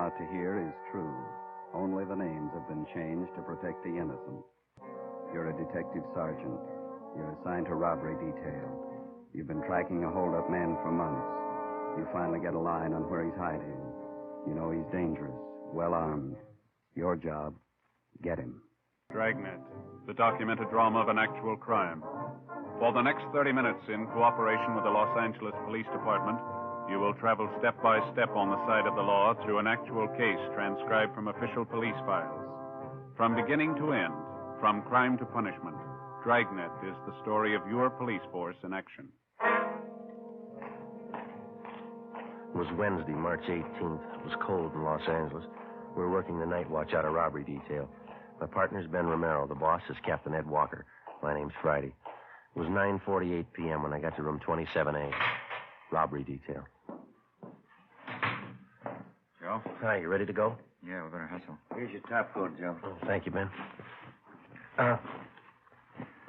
about to hear is true. Only the names have been changed to protect the innocent. You're a detective sergeant. You're assigned to robbery detail. You've been tracking a hold-up man for months. You finally get a line on where he's hiding. You know he's dangerous, well-armed. Your job, get him. Dragnet, the documented drama of an actual crime. For the next 30 minutes, in cooperation with the Los Angeles Police Department, you will travel step by step on the side of the law through an actual case transcribed from official police files. From beginning to end, from crime to punishment, Dragnet is the story of your police force in action. It was Wednesday, March 18th. It was cold in Los Angeles. We were working the night watch out of robbery detail. My partner's Ben Romero. The boss is Captain Ed Walker. My name's Friday. It was 9:48 p.m. when I got to room 27A. Robbery detail. Joe? Hi, you ready to go? Yeah, we better hustle. Here's your top coat, Joe. Oh, thank you, Ben.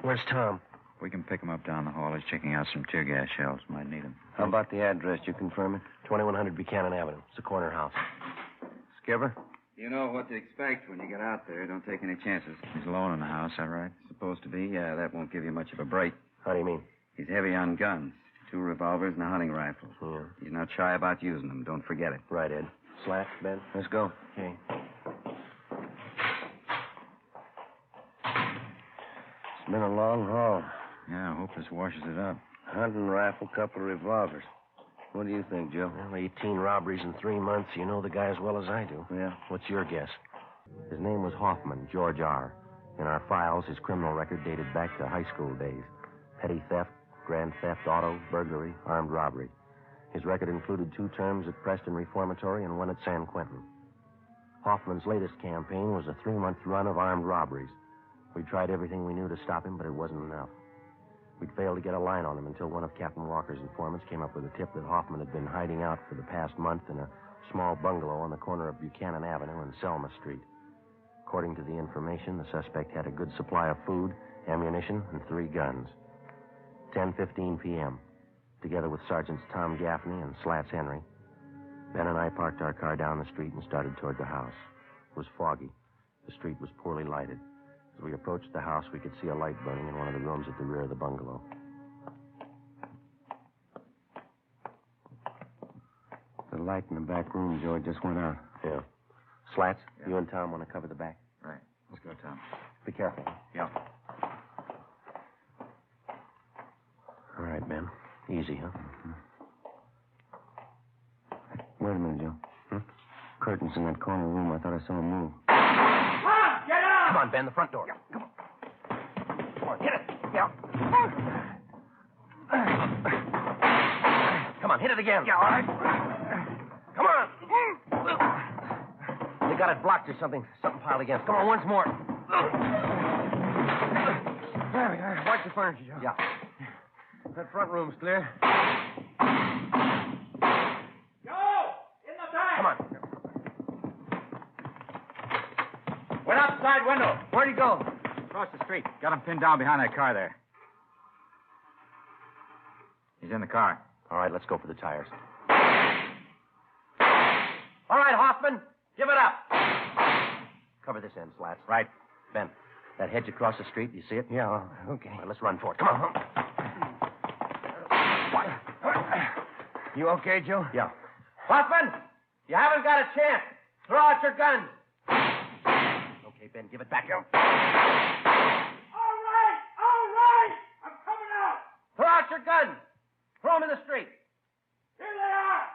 Where's Tom? We can pick him up down the hall. He's checking out some tear gas shells. Might need them. How about the address? You confirm it? 2100 Buchanan Avenue. It's a corner house. Skipper? You know what to expect when you get out there. Don't take any chances. He's alone in the house, that right? Supposed to be. Yeah, that won't give you much of a break. How do you mean? He's heavy on guns. 2 revolvers and a hunting rifle. Yeah. He's not shy about using them. Don't forget it. Right, Ed. Slats, Ben? Let's go. Okay. It's been a long haul. Yeah, I hope this washes it up. Hunting rifle, couple of revolvers. What do you think, Joe? Well, 18 robberies in 3 months. You know the guy as well as I do. Yeah. What's your guess? His name was Hoffman, George R. In our files, his criminal record dated back to high school days. Petty theft, grand theft, auto, burglary, armed robbery. His record included 2 terms at Preston Reformatory and 1 at San Quentin. Hoffman's latest campaign was a 3-month run of armed robberies. We tried everything we knew to stop him, but it wasn't enough. We'd failed to get a line on him until one of Captain Walker's informants came up with a tip that Hoffman had been hiding out for the past month in a small bungalow on the corner of Buchanan Avenue and Selma Street. According to the information, the suspect had a good supply of food, ammunition, and 3 guns. 10:15 p.m., together with Sergeants Tom Gaffney and Slats Henry, Ben and I parked our car down the street and started toward the house. It was foggy. The street was poorly lighted. As we approached the house, we could see a light burning in one of the rooms at the rear of the bungalow. The light in the back room, Joe, just went out. Yeah. Slats, you and Tom want to cover the back? Right. Let's go, Tom. Be careful. Yeah. All right, Ben. Easy, huh? Wait a minute, Joe. Curtains in that corner room. I thought I saw them move. Come on, Ben, the front door. Yeah, come on. Come on, hit it. Yeah. Come on, hit it again. Yeah, all right. Come on. They got it blocked or something. Something piled against it. Come on, once more. There we are. Watch the furniture, Joe. Yeah. That front room's clear. Come on. Went out the side window. Where'd he go? Across the street. Got him pinned down behind that car there. He's in the car. All right, let's go for the tires. All right, Hoffman. Give it up. Cover this end, Slats. Right. Ben, that hedge across the street, you see it? Yeah, okay. All right, let's run for it. Come on. You okay, Joe? Yeah. Hoffman, you haven't got a chance. Throw out your guns. Okay, Ben, give it back. All right. I'm coming out. Throw out your guns. Throw them in the street. Here they are.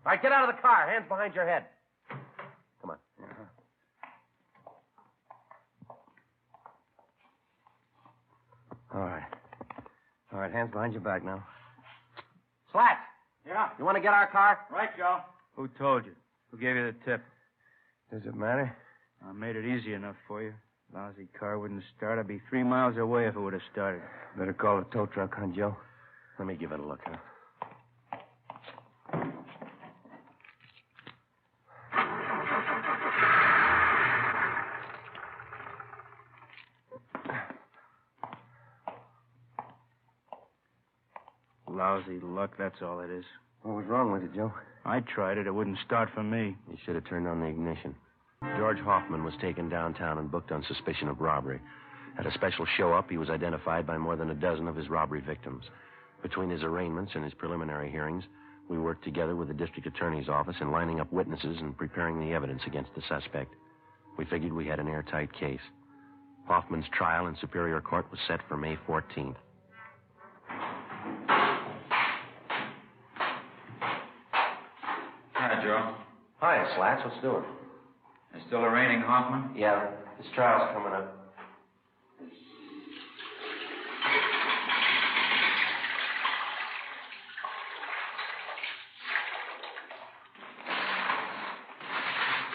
All right, get out of the car. Hands behind your head. Come on. All right, hands behind your back now. Slats, Yeah? you want to get our car? Right, Joe. Who told you? Who gave you the tip? Does it matter? I made it easy enough for you. Lousy car wouldn't start. I'd be 3 miles away if it would have started. Better call the tow truck, huh, Joe? Let me give it a look, huh? Lousy luck, that's all it is. What was wrong with it, Joe? I tried it. It wouldn't start for me. You should have turned on the ignition. George Hoffman was taken downtown and booked on suspicion of robbery. At a special show-up, he was identified by more than a dozen of his robbery victims. Between his arraignments and his preliminary hearings, we worked together with the district attorney's office in lining up witnesses and preparing the evidence against the suspect. We figured we had an airtight case. Hoffman's trial in Superior Court was set for May 14th. Hi, Joe. Hi, Slats. What's doing? You still arraigning Hoffman? Yeah, his trial's coming up.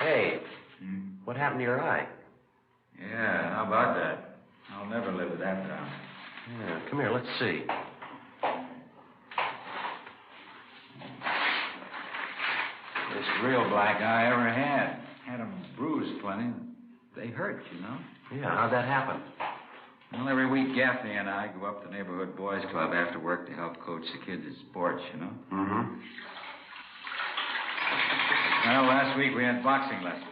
Hey, what happened to your eye? Yeah, how about that? I'll never live with that down. Yeah, come here, let's see. This real black eye I ever had. Had 'em bruised plenty. They hurt, you know. Yeah, how'd that happen? Well, every week Gaffney and I go up to the neighborhood boys' club after work to help coach the kids at sports, you know. Mm-hmm. Well, last week we had boxing lessons.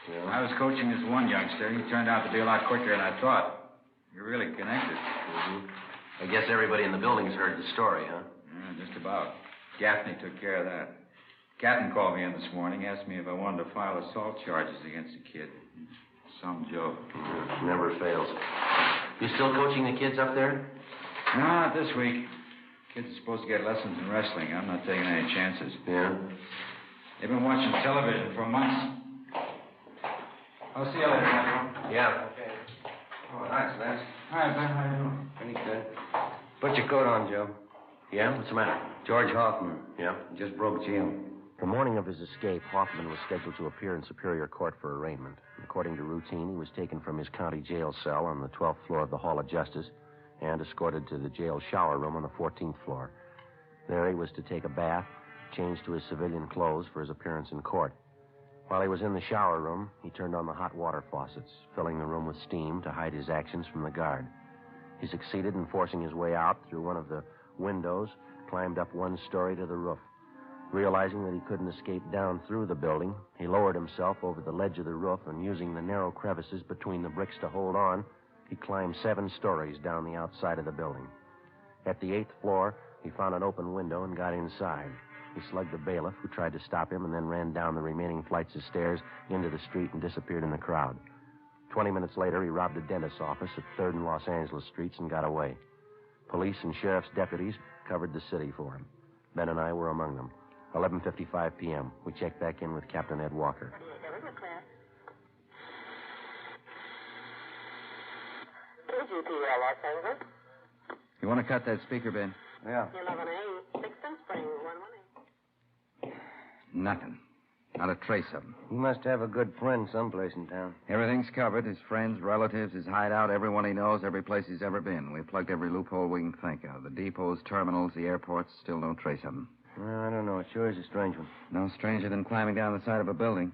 Yeah. I was coaching this one youngster. He turned out to be a lot quicker than I thought. You're really connected. Mm-hmm. I guess everybody in the building's heard the story, huh? Yeah, just about. Gaffney took care of that. Captain called me in this morning, asked me if I wanted to file assault charges against the kid. Some joke. Yeah, never fails. You still coaching the kids up there? No, not this week. Kids are supposed to get lessons in wrestling. I'm not taking any chances. Yeah. They've been watching television for months. I'll see you later, Michael. Yeah. Okay. Oh, nice, Lance. Hi, Ben. How you doing? Pretty good. Put your coat on, Joe. Yeah? What's the matter? George Hoffman. Yeah? Just broke jail. The morning of his escape, Hoffman was scheduled to appear in Superior Court for arraignment. According to routine, he was taken from his county jail cell on the 12th floor of the Hall of Justice and escorted to the jail shower room on the 14th floor. There he was to take a bath, change to his civilian clothes for his appearance in court. While he was in the shower room, he turned on the hot water faucets, filling the room with steam to hide his actions from the guard. He succeeded in forcing his way out through one of the windows, climbed up one story to the roof. Realizing that he couldn't escape down through the building, he lowered himself over the ledge of the roof and, using the narrow crevices between the bricks to hold on, he climbed 7 stories down the outside of the building. At the 8th floor, he found an open window and got inside. He slugged the bailiff, who tried to stop him, and then ran down the remaining flights of stairs into the street and disappeared in the crowd. 20 minutes later, he robbed a dentist's office at 3rd and Los Angeles Streets and got away. Police and sheriff's deputies covered the city for him. Ben and I were among them. 11:55 p.m. We checked back in with Captain Ed Walker. Los Angeles. You want to cut that speaker, Ben? Yeah. 11A, 6th Spring, 118. Nothing. Not a trace of him. He must have a good friend someplace in town. Everything's covered. His friends, relatives, his hideout, everyone he knows, every place he's ever been. We've plugged every loophole we can think of. The depots, terminals, the airports, still no trace of him. Well, I don't know. It sure is a strange one. No stranger than climbing down the side of a building.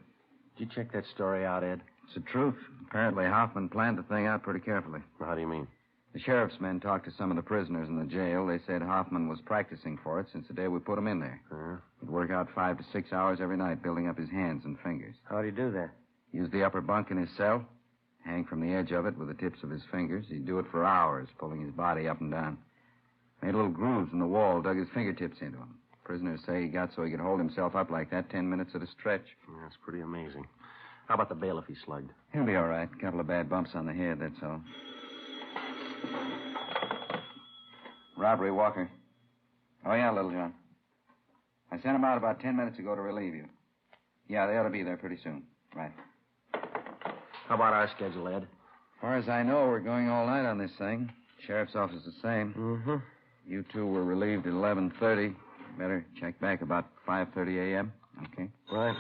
Did you check that story out, Ed? It's the truth. Apparently, Hoffman planned the thing out pretty carefully. How do you mean? The sheriff's men talked to some of the prisoners in the jail. They said Hoffman was practicing for it since the day we put him in there. He'd work out 5 to 6 hours every night, building up his hands and fingers. How'd he do that? Use the upper bunk in his cell, hang from the edge of it with the tips of his fingers. He'd do it for hours, pulling his body up and down. Made little grooves in the wall, dug his fingertips into them. Prisoners say he got so he could hold himself up like that 10 minutes at a stretch. Yeah, that's pretty amazing. How about the bailiff he slugged? He'll be all right. Couple of bad bumps on the head, that's all. Robbery, Walker. Oh, yeah, Little John. I sent him out about 10 minutes ago to relieve you. Yeah, they ought to be there pretty soon. Right. How about our schedule, Ed? As far as I know, we're going all night on this thing. Sheriff's office is the same. Mm-hmm. You two were relieved at 11:30. Better check back about 5:30 a.m. Okay. Right.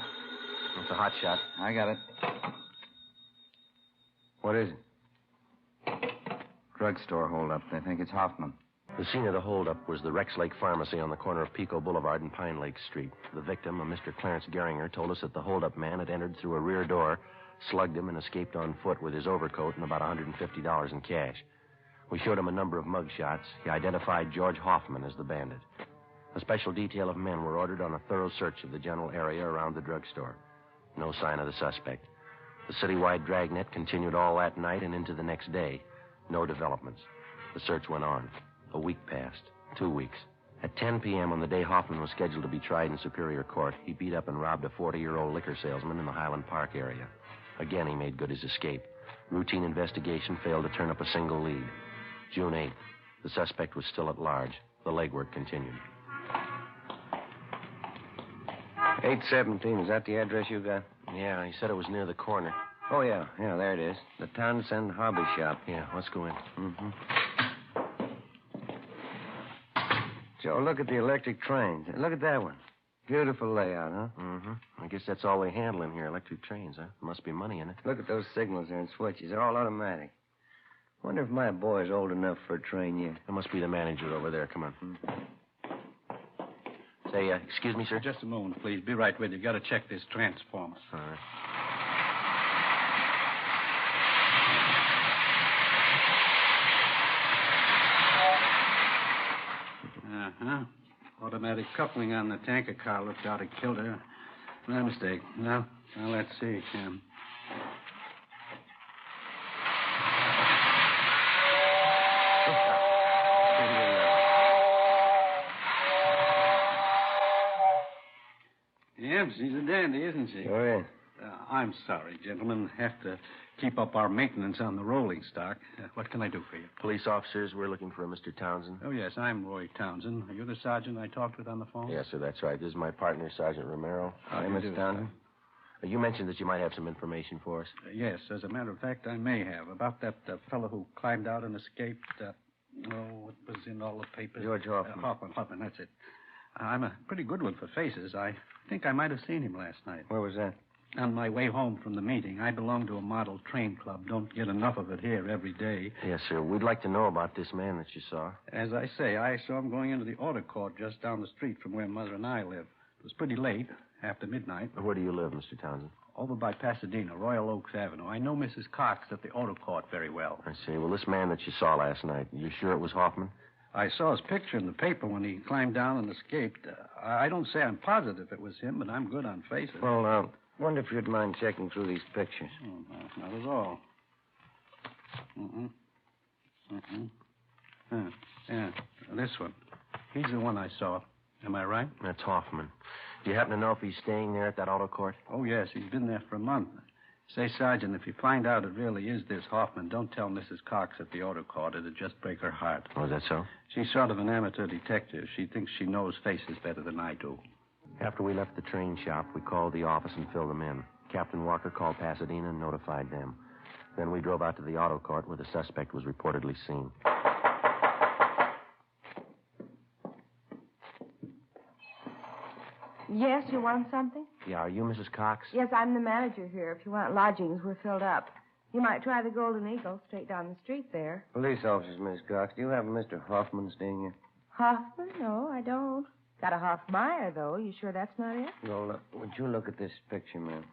That's a hot shot. I got it. What is it? Drugstore holdup. They think it's Hoffman. The scene of the holdup was the Rex Lake Pharmacy on the corner of Pico Boulevard and Pine Lake Street. The victim, a Mr. Clarence Geringer, told us that the holdup man had entered through a rear door, slugged him, and escaped on foot with his overcoat and about $150 in cash. We showed him a number of mug shots. He identified George Hoffman as the bandit. A special detail of men were ordered on a thorough search of the general area around the drugstore. No sign of the suspect. The citywide Dragnet continued all that night and into the next day. No developments. The search went on. A week passed. 2 weeks. At 10 p.m. on the day Hoffman was scheduled to be tried in Superior Court, he beat up and robbed a 40-year-old liquor salesman in the Highland Park area. Again, he made good his escape. Routine investigation failed to turn up a single lead. June 8th. The suspect was still at large. The legwork continued. 817, is that the address you got? Yeah, he said it was near the corner. Oh, yeah, there it is. The Townsend Hobby Shop. Yeah, let's go in. Mm-hmm. Joe, look at the electric trains. Look at that one. Beautiful layout, huh? Mm-hmm. I guess that's all they handle in here, electric trains, huh? Must be money in it. Look at those signals there and switches. They're all automatic. Wonder if my boy's old enough for a train yet. That must be the manager over there. Come on. Say, excuse me, sir? Just a moment, please. Be right with you. Got to check this transformer. All right. Uh-huh. Automatic coupling on the tanker car looked out of kilter. My mistake. Now let's see. Yep, she's a dandy, isn't she? Oh, yeah. I'm sorry, gentlemen. Have to keep up our maintenance on the rolling stock. What can I do for you? Police officers, we're looking for a Mr. Townsend. Oh, yes, I'm Roy Townsend. Are you the sergeant I talked with on the phone? Yes, sir, that's right. This is my partner, Sergeant Romero. Hi, Mr. Townsend. You mentioned that you might have some information for us. Yes, as a matter of fact, I may have. About that fellow who climbed out and escaped. It was in all the papers. George Hoffman. Hoffman, that's it. I'm a pretty good one for faces. I think I might have seen him last night. Where was that? On my way home from the meeting. I belong to a model train club. Don't get enough of it here every day. Yes, sir. We'd like to know about this man that you saw. As I say, I saw him going into the auto court just down the street from where Mother and I live. It was pretty late, after midnight. Where do you live, Mr. Townsend? Over by Pasadena, Royal Oaks Avenue. I know Mrs. Cox at the auto court very well. I see. Well, this man that you saw last night, you sure it was Hoffman? I saw his picture in the paper when he climbed down and escaped. I don't say I'm positive it was him, but I'm good on faces. Well, wonder if you'd mind checking through these pictures. Oh, no, not at all. Yeah, this one. He's the one I saw. Am I right? That's Hoffman. Do you happen to know if he's staying there at that auto court? Oh, yes. He's been there for a month. Say, Sergeant, if you find out it really is this Hoffman, don't tell Mrs. Cox at the auto court. It'd just break her heart. Oh, is that so? She's sort of an amateur detective. She thinks she knows faces better than I do. After we left the train shop, we called the office and filled them in. Captain Walker called Pasadena and notified them. Then we drove out to the auto court where the suspect was reportedly seen. Yes, you want something? Yeah, are you Mrs. Cox? Yes, I'm the manager here. If you want lodgings, we're filled up. You might try the Golden Eagle straight down the street there. Police officers, Miss Cox. Do you have a Mr. Hoffman staying here? Hoffman? No, I don't. Got a Hoffmeyer, though. You sure that's not it? Well, would you look at this picture, ma'am?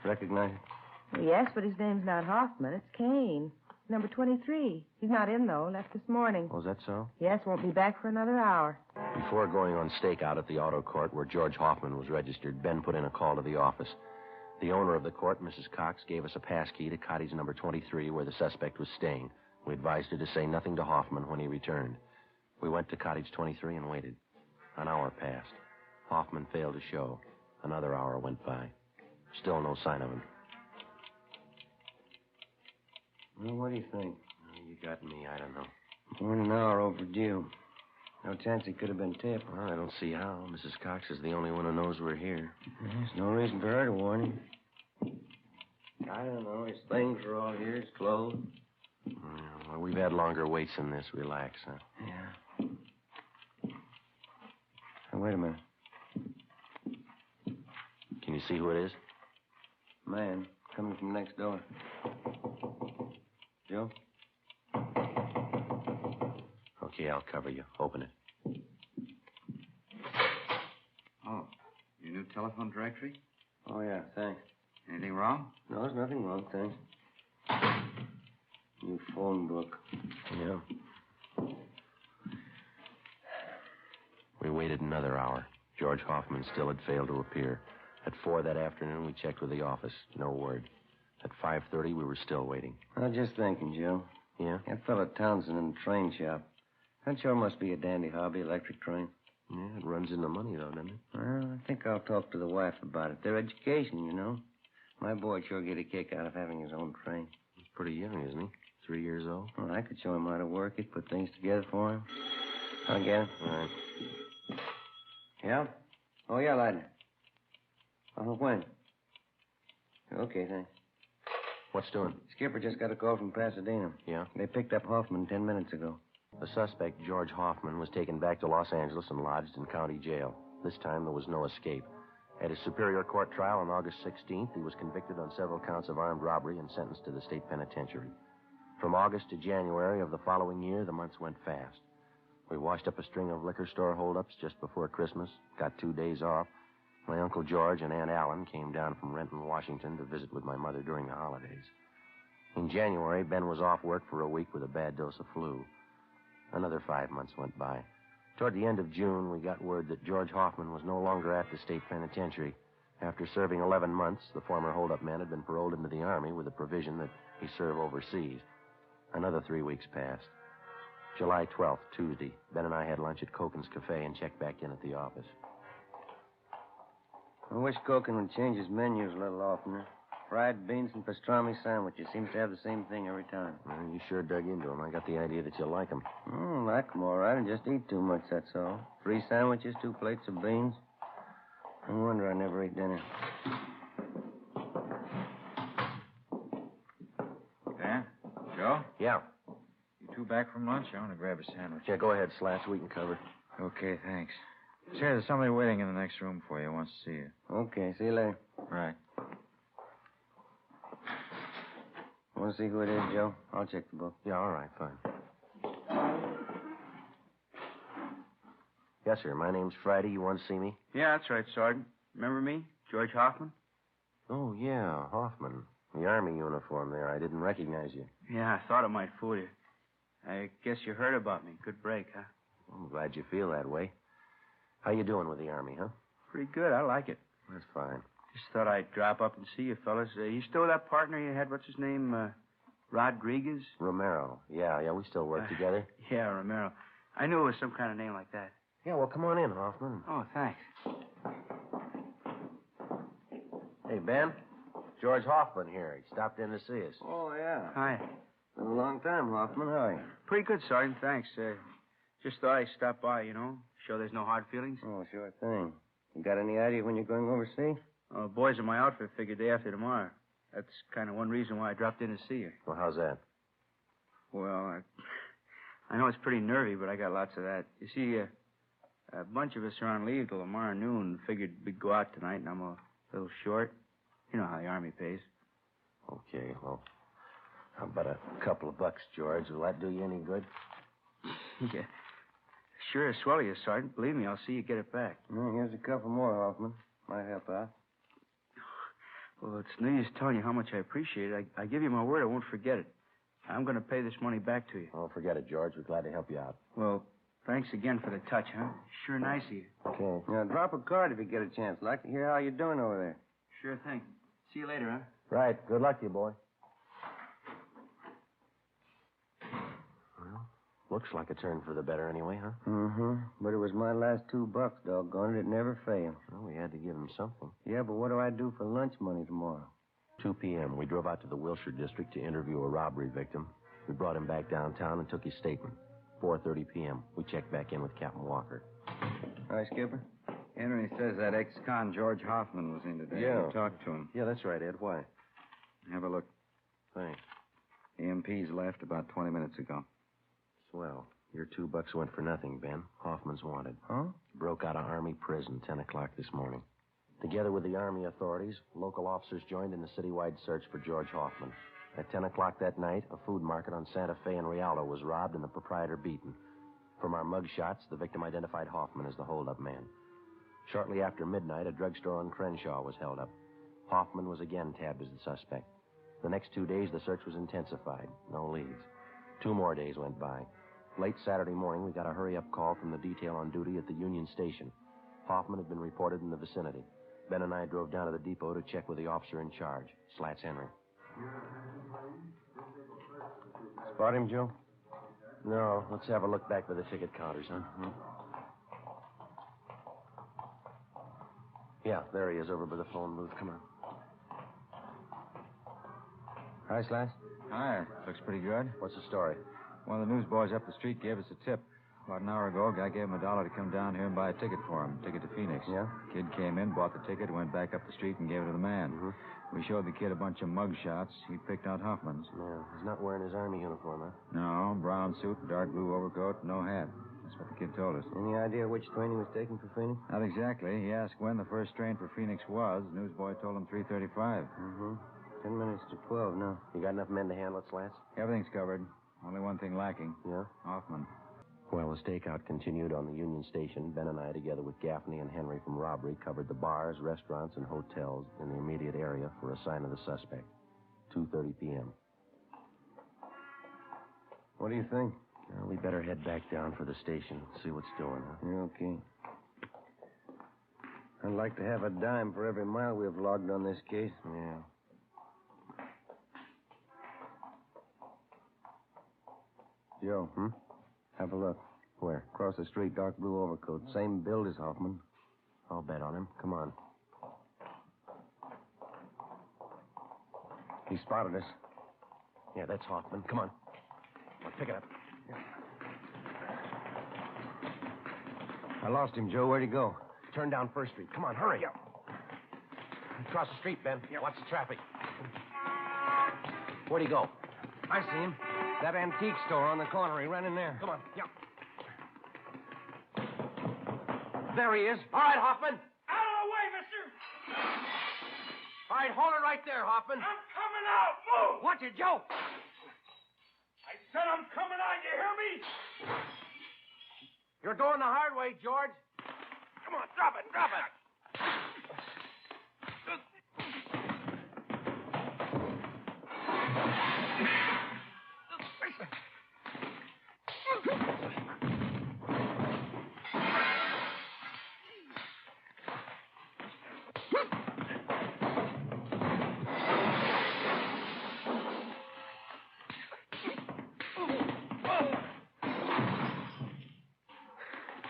Recognize it? Well, yes, but his name's not Hoffman. It's Kane. Number 23. He's not in, though. Left this morning. Oh, is that so? Yes, won't be back for another hour. Before going on stakeout at the auto court where George Hoffman was registered, Ben put in a call to the office. The owner of the court, Mrs. Cox, gave us a pass key to cottage number 23 where the suspect was staying. We advised her to say nothing to Hoffman when he returned. We went to cottage 23 and waited. An hour passed. Hoffman failed to show. Another hour went by. Still no sign of him. Well, what do you think? You got me. I don't know. More than an hour overdue. No chance he could have been tipped. Well, I don't see how. Mrs. Cox is the only one who knows we're here. There's no reason for her to warn him. I don't know. His things are all here. His clothes. Well, we've had longer waits than this. Relax, huh? Yeah. Now, wait a minute. Can you see who it is? Man, coming from next door. Joe? Okay, I'll cover you. Open it. Oh, your new telephone directory? Oh, yeah, thanks. Anything wrong? No, there's nothing wrong, thanks. New phone book. Yeah. We waited another hour. George Hoffman still had failed to appear. At 4 that afternoon, we checked with the office. No word. At 5:30, we were still waiting. I was just thinking, Joe. Yeah? That fellow Townsend in the train shop. That sure must be a dandy hobby, electric train. Yeah, it runs into money, though, doesn't it? Well, I think I'll talk to the wife about it. Their education, you know. My boy'd sure get a kick out of having his own train. He's pretty young, isn't he? 3 years old? Well, I could show him how to work it, put things together for him. I'll get him. All right. Yeah? Oh, yeah, Lightner. When? Okay, thanks. What's doing? Skipper just got a call from Pasadena. Yeah? They picked up Hoffman 10 minutes ago. The suspect, George Hoffman, was taken back to Los Angeles and lodged in county jail. This time, there was no escape. At his Superior Court trial on August 16th, he was convicted on several counts of armed robbery and sentenced to the state penitentiary. From August to January of the following year, the months went fast. We washed up a string of liquor store holdups just before Christmas, got 2 days off. My Uncle George and Aunt Allen came down from Renton, Washington to visit with my mother during the holidays. In January, Ben was off work for a week with a bad dose of flu. Another 5 months went by. Toward the end of June, we got word that George Hoffman was no longer at the state penitentiary. After serving 11 months, the former holdup man had been paroled into the Army with the provision that he serve overseas. Another 3 weeks passed. July 12th, Tuesday, Ben and I had lunch at Koken's Cafe and checked back in at the office. I wish Koken would change his menus a little oftener. Fried beans and pastrami sandwiches seems to have the same thing every time. Well, you sure dug into them. I got the idea that you like them. Like them all right. I just eat too much, that's all. 3 sandwiches, 2 plates of beans. No wonder I never ate dinner. Dan? Joe? Yeah. You two back from lunch? I want to grab a sandwich. Yeah, go ahead, Slats. We can cover. Okay, thanks. Say, there's somebody waiting in the next room for you. Wants to see you. Okay, see you later. Right. Want to see who it is, Joe? I'll check the book. Yeah, all right, fine. Yes, sir. My name's Friday. You want to see me? Yeah, that's right, Sergeant. Remember me? George Hoffman? Oh, yeah, Hoffman. The Army uniform there. I didn't recognize you. Yeah, I thought it might fool you. I guess you heard about me. Good break, huh? I'm glad you feel that way. How you doing with the Army, huh? Pretty good. I like it. That's fine. Just thought I'd drop up and see you fellas. You still with that partner you had? What's his name? Rodriguez? Romero. Yeah, we still work together. Yeah, Romero. I knew it was some kind of name like that. Yeah, well, come on in, Hoffman. Oh, thanks. Hey, Ben. George Hoffman here. He stopped in to see us. Oh, yeah. Hi. Been a long time, Hoffman. How are you? Pretty good, Sergeant. Thanks. Just thought I'd stop by, you know. Sure there's no hard feelings? Oh, sure thing. You got any idea when you're going overseas? Boys in my outfit figured day after tomorrow. That's kind of one reason why I dropped in to see you. Well, how's that? Well, I know it's pretty nervy, but I got lots of that. You see, a bunch of us are on leave till tomorrow noon. Figured we'd go out tonight, and I'm a little short. You know how the Army pays. Okay, well, how about a couple of bucks, George? Will that do you any good? Yeah. Sure, swell you, Sergeant. Believe me, I'll see you get it back. Well, here's a couple more, Hoffman. Might help out. Well, it's no use telling you how much I appreciate it. I give you my word I won't forget it. I'm going to pay this money back to you. Oh, forget it, George. We're glad to help you out. Well, thanks again for the touch, huh? Sure nice of you. Okay. Now, drop a card if you get a chance. I'd like to hear how you're doing over there. Sure thing. See you later, huh? Right. Good luck to you, boy. Well, looks like a turn for the better anyway, huh? Mm-hmm. But it was my last $2, doggone it. It never failed. Well, we had to give him something. Yeah, but what do I do for lunch money tomorrow? 2 p.m., we drove out to the Wilshire district to interview a robbery victim. We brought him back downtown and took his statement. 4:30 p.m., we checked back in with Captain Walker. Hi, Skipper. Henry says that ex-con George Hoffman was in today. Yeah. You talked to him. Yeah, that's right, Ed. Why? Have a look. Thanks. EMP's left about 20 minutes ago. Swell. Your $2 went for nothing, Ben. Hoffman's wanted. Huh? Broke out of Army prison 10 o'clock this morning. Together with the Army authorities, local officers joined in the citywide search for George Hoffman. At 10 o'clock that night, a food market on Santa Fe and Rialto was robbed and the proprietor beaten. From our mug shots, the victim identified Hoffman as the holdup man. Shortly after midnight, a drugstore on Crenshaw was held up. Hoffman was again tabbed as the suspect. The next 2 days, the search was intensified. No leads. 2 more days went by. Late Saturday morning, we got a hurry-up call from the detail on duty at the Union Station. Hoffman had been reported in the vicinity. Ben and I drove down to the depot to check with the officer in charge, Slats Henry. Spot him, Joe? No. Let's have a look back by the ticket counters, huh? Yeah, there he is over by the phone booth. Come on. Hi, Slats. Hi. Looks pretty good. What's the story? One of the newsboys up the street gave us a tip. About an hour ago, a guy gave him $1 to come down here and buy a ticket for him. Ticket to Phoenix. Yeah? Kid came in, bought the ticket, went back up the street and gave it to the man. Mm-hmm. We showed the kid a bunch of mug shots. He picked out Hoffman's. Yeah, he's not wearing his Army uniform, huh? No, brown suit, dark blue overcoat, no hat. That's what the kid told us. Any idea which train he was taking for Phoenix? Not exactly. He asked when the first train for Phoenix was. The newsboy told him 3:35. 10 minutes to 12 now. You got enough men to handle it, Slats? Everything's covered. Only one thing lacking. Yeah? Hoffman. Well, the stakeout continued on the Union Station. Ben and I, together with Gaffney and Henry from robbery, covered the bars, restaurants, and hotels in the immediate area for a sign of the suspect. 2:30 p.m. What do you think? Well, we better head back down for the station, see what's doing, huh? Yeah, okay. I'd like to have a dime for every mile we've logged on this case. Yeah. Joe, have a look. Where? Across the street, dark blue overcoat. Same build as Hoffman. I'll bet on him. Come on. He spotted us. Yeah, that's Hoffman. Come on. Well, pick it up. I lost him, Joe. Where'd he go? Turn down First Street. Come on, hurry. Across the street, Ben. Watch the traffic. Where'd he go? I see him. That antique store on the corner. He ran in there. Come on. Yeah. There he is. All right, Hoffman. Out of the way, mister! All right, hold it right there, Hoffman. I'm coming out! Move! Watch it, Joe. I said I'm coming out, you hear me? You're going the hard way, George. Come on, drop it, drop it!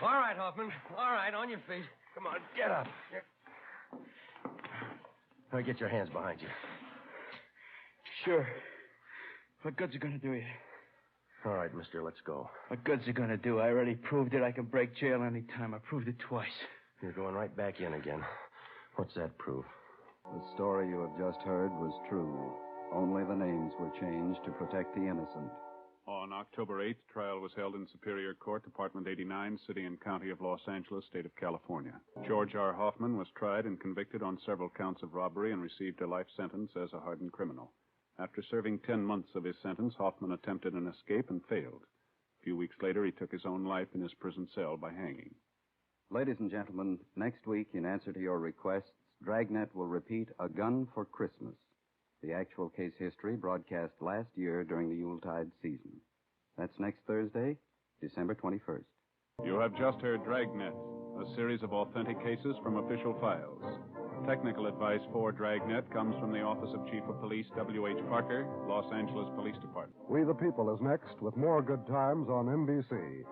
All right, Hoffman. All right, on your feet. Come on, get up. Now get your hands behind you. Sure. What good's it gonna do you? All right, mister, let's go. What good's it gonna do? I already proved it. I can break jail any time. I proved it twice. You're going right back in again. What's that proof? The story you have just heard was true. Only the names were changed to protect the innocent. On October 8th, trial was held in Superior Court, Department 89, City and County of Los Angeles, State of California. George R. Hoffman was tried and convicted on several counts of robbery and received a life sentence as a hardened criminal. After serving 10 months of his sentence, Hoffman attempted an escape and failed. A few weeks later, he took his own life in his prison cell by hanging. Ladies and gentlemen, next week, in answer to your requests, Dragnet will repeat A Gun for Christmas, the actual case history broadcast last year during the Yuletide season. That's next Thursday, December 21st. You have just heard Dragnet, a series of authentic cases from official files. Technical advice for Dragnet comes from the Office of Chief of Police W.H. Parker, Los Angeles Police Department. We the People is next with more good times on NBC.